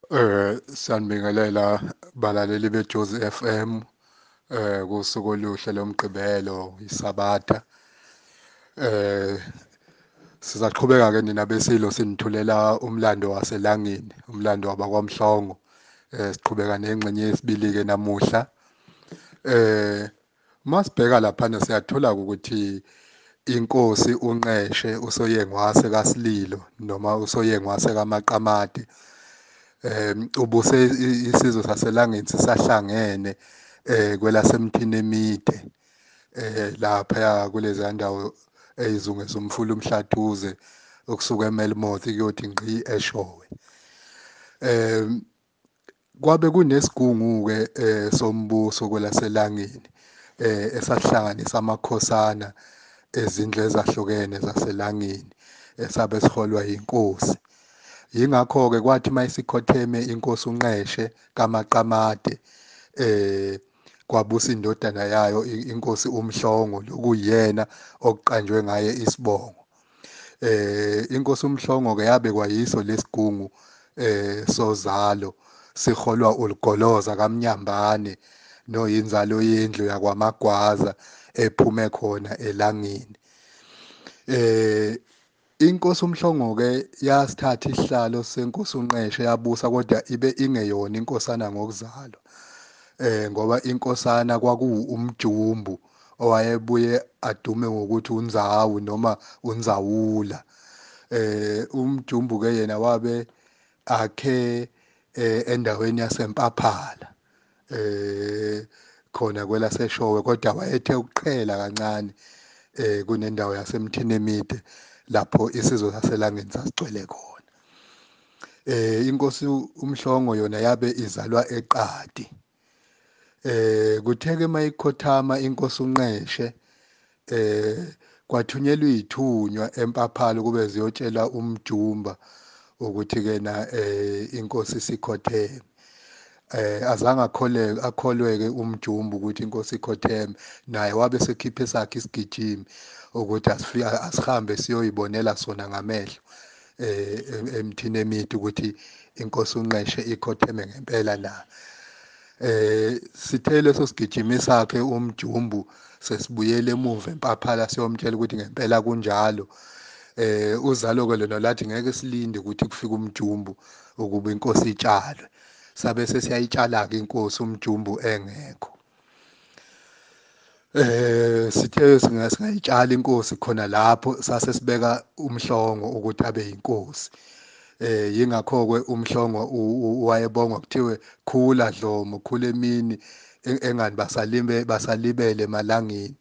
Sanibingelela balaleli beJozi FM kusuku oluhle lomgqibelo isabatha. Eh Sizaqhubeka ke nina besilo sinithulela umlando waselangeni, umlando wabakwaMhlongo. Siqhubeka nengxenye yesibili ke namuhla. Eh Masibheka lapha siyathola ukuthi inkosi uNqeshe usoyengwase kaSililo noma usoyengwase kaMaqamati ubuse isizwe saselangeni sisahlangene kwelasemthini emide lapha kulezi ndawo eyizungeza umfula umhlatuze ukusuka eMelmoth kuyothi ngqi eShowe. Kwabe kunesigungu ke sombuso kwelaselangeni esahlanganisa amakhosana ezindlu ezahlukene zaselangeni esabe siholwa inkosi. Yingakho ke kwathi mayisikhotheme inkosi uNqeshe kaMaqamade kwabusa indodana yayo inkosi uMhlongo lokuyena okuqanjwe ngaye isibongo. Inkosi uMhlongo ke yabekwa yiso lesigungu sozalo siholwa uLugoloza kaMnyambane noyinzalo yendlu yakwaMagwaza ephume khona elangeni. Inkosi uMhlongo ke yasithatha isihlalo senkosi uNqeshe yabusa kodwa ibe ingeyona inkosana ngokuzalwa. Ngoba inkosana umjumbu owayebuye adume ngokuthi uNzawu noma uNzawula. Umjumbu ke yena wabe akhe endaweni yaseMpaphala khona kwelaseShowe kodwa wayethe ukuqhela kancane kunendawo yasemthini emide lapho isizwe saselangeni sasigcwele khona. Inkosi uMhlongo yona yabe izalwa eQadi. Kuthe ke mayikhothama inkosi uNqeshe kwathunyelwa izithunywa eMpaphala kube ziyotshela umjumba ukuthi ke na inkosi sikhotheme. Azange akholweke umjumbu ukuthi inkosi ikhotheme, naye wabe sekhiphe sakhe isigijimi ukuthi asihambe siyoyibonela sona ngamehlo emthini emide ukuthi inkosi uNqeshe ikhotheme ngempela na. Sithe leso sigijimi sakhe umjumbu sesibuyele emuva eMpaphala siyomtshela ukuthi ngempela kunjalo. Uzalo ke lona lathi ngeke silinde ukuthi kufike umjumbu ukuba inkosi itshalwe. Sabe sesiyayitshala ke inkosi umjumbu engekho. Sithe singayitshala inkosi khona lapho sase sibeka uMhlongo ukuthi abe inkosi. Yingakho ke uMhlongo wayebongwa kuthiwe khula Dlomo, khula emini engani basalibele emalangeni.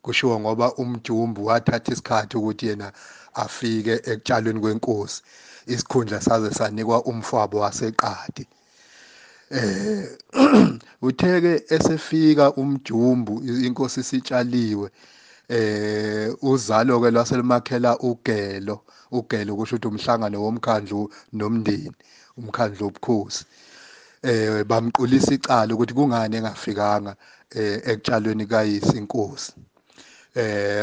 Kushiwo ngoba umjumbu wathatha isikhathi ukuthi yena afike ekutshalweni kwenkosi. Isikhundla saze sanikwa umfowabo waseQadi. Utheke esefika umjumbu inkosi isitshaliwe. Uzalo ke lwaselimakhela ugelo kusho ukuthi umhlangano womkhandlu nomndeni, umkhandlu wobukhosi. Bamqulisa icala ukuthi kungani engafikanga ekutshalweni kayise inkosi.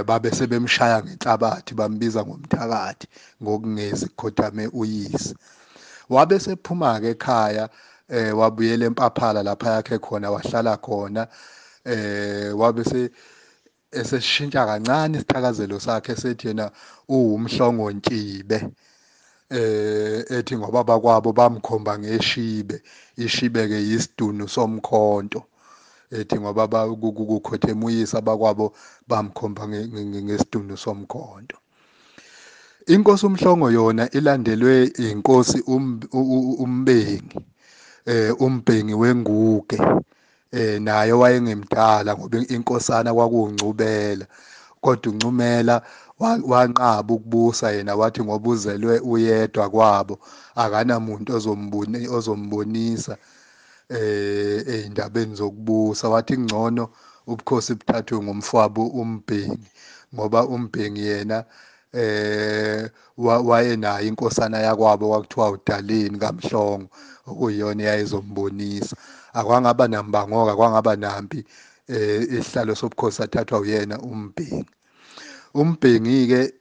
Babe sebemshaya ngenhlabathi bambiza ngomthakathi ngokungezi kukhothame uyise. Wabe sephuma ke ekhaya wabuyela eMpaphala lapha yakhe khona wahlala khona. Wabe eseshintsha kancane isithakazelo sakhe sethi yena uwumhlongo Ntshibe. Ethi ngoba bakwabo bamkhomba ngeshibe, ishibe ke yisidunu somkhonto. Ethi ngoba kukhothema uyise abakwabo bamkhomba ngesidunu somkhonto. Inkosi uMhlongo yona ilandelwe inkosi uMbengi, uMbhengi weNguge. Naye wayengemdala ngoba inkosana kwakuNcubela, kodwa uNcumela wanqaba ukubusa yena wathi ngoba uzelwe uyedwa kwabo akanamuntu ozombonisa ey'ndabeni zokubusa. Wathi ngcono ubukhosi buthathwe ngumfowabo uMbhengi ngoba uMbhengi yena wayenayo inkosana yakwabo kwakuthiwa uDaleni kaMhlongo okuyiyona eyayizombonisa. Akwangaba nambango-ke, akwangaba nampi isihlalo sobukhosi sathathwa uyena uMbhengi. uMbhengi-ke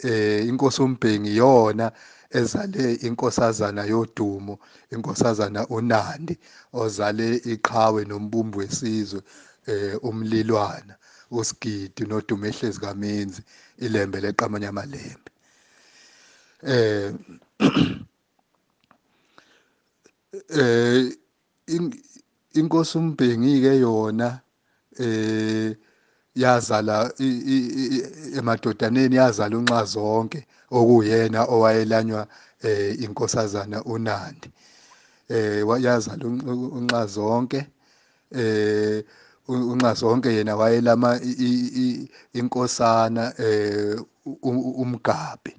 inkosi uMbhengi yona ezale inkosazana yodumo, inkosazana uNandi, ozale iqhawe nombumbi wesizwe, umlilwana, uSigidi noDumehlezi kaMenzi, ilembe leqamanya amalembe. eh eh inkosi uMbhengi ke yona yazala emadodaneni yazala uNxazonke okuyena owayelanywa inkosazana uNandi. Yazala uNxazonke, uNxazonke yena wayelama inkosana uMgabhi.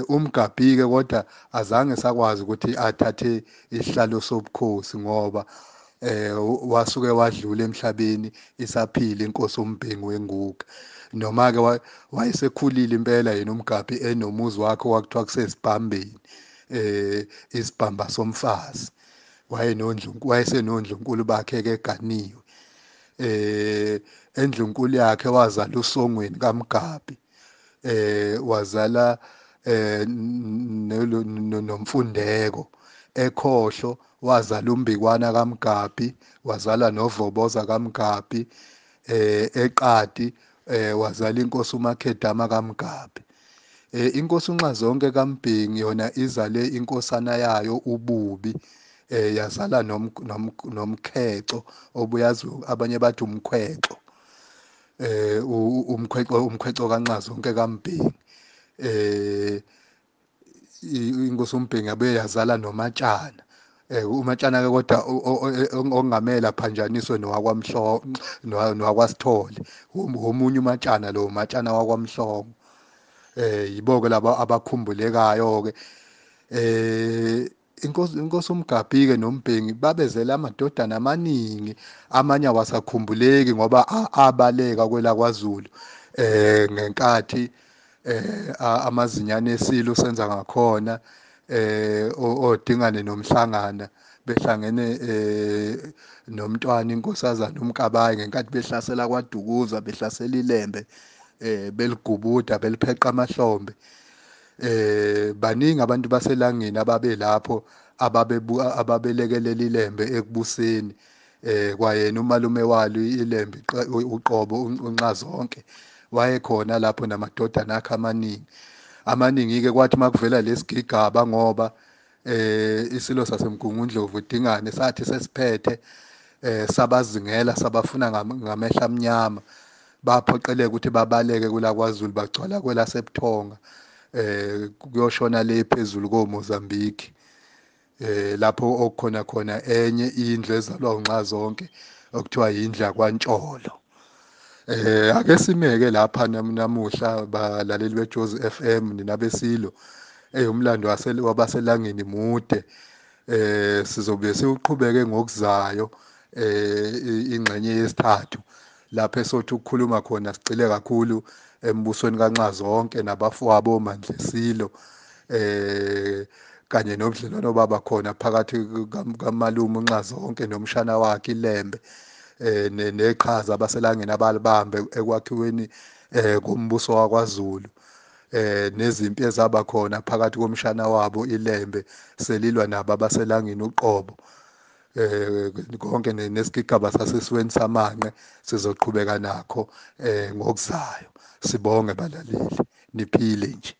UMgabhi ke kodwa azange sakwazi ukuthi athathe isihlalo sobukhosi ngoba wasuke wadlula emhlabeni isaphila inkosi uMbhengi weNguka. Noma ke wayesekhulile impela yena uMgabhi enomuzi wakhe wakuthiwa kusesibhambeni, isibhamba somfazi. Wayesenondlunkulu bakhe ke eganiwe. Endlunkulu yakhe wazala uSongweni kaMgabhi, wazala noMfundeko. Ekhohlo wazala uMbikwana kaMgabhi, wazala noVoboza kaMgabhi. Eqadi wazala inkosi uMakhedama kaMgabhi. Inkosi uNxazonke kaMbhengi yona izale inkosana yayo uBubi, yazala nomkheco obuyazi abanye bathi umkhweco, umkhweco kaNxazonke kaMbhengi. Inkosi uMbhengi yabuye yazala noMatshana. uMatshana ke kodwa ongamela phanjaniswe nowakwaSithole, omunye uMatshana, lo uMatshana wakwaMhlongo. Yibo-ke laba abakhumbulekayo ke. Inkosi uMgabhi ke noMbhengi babezela amadodana amaningi, amanye awasakhumbuleki ngoba abaleka kwelaKwaZulu ngenkathi amazinyane esilo senza ngakhona, oDingane noMhlangana behlangene noMntwana inkosazana uMkabayi ngenkathi behlasela kwaDukuza, behlasela iLembe, beligubuda belipheqa amahlombe. Baningi abantu baselangeni ababelapho ababelekelela iLembe ekubuseni. Kwayena umalume walo iLembe uqobo uNxazonke wayekhona lapho namadodana akhe amaningi-ke. Kwathi makuvela lesigigaba ngoba isilo saseMgungundlovu uDingane sathi sesiphethe, sabazingela sabafuna ngamehlo amnyama, baphoqeleka ukuthi babaleke kwelaKwaZulu bagcwala kwelaseButhonga, kuyoshona le phezulu koMozambique, lapho okukhona khona enye indlu ezalwa uNxazonke okuthiwa yindlu yakwaNtsholo. Ake sime-ke lapha namuhla balaleli beJozi FM ninabesilo. Umlando wabaselangeni mude. Sizobe siwuqhubeke ngokuzayo ingxenye yesithathu lapho esothi ukukhuluma khona sigcile kakhulu embusweni kaNxazonke nabafowabo oMandlesilo, kanye nobudlelwano baba khona phakathi kamalume uNxazonke nomshana wakhe iLembe, neqhaza abaselangeni abalibambe ekwakhiweni kombuso wakwaZulu, nezimpi ezaba khona phakathi komshana wabo iLembe selilwa nabo abaselangeni uqobo. Konke nesigigaba sasesweni samanqe sizoqhubeka nakho ngokuzayo. Sibonge balaleli, niphile nje.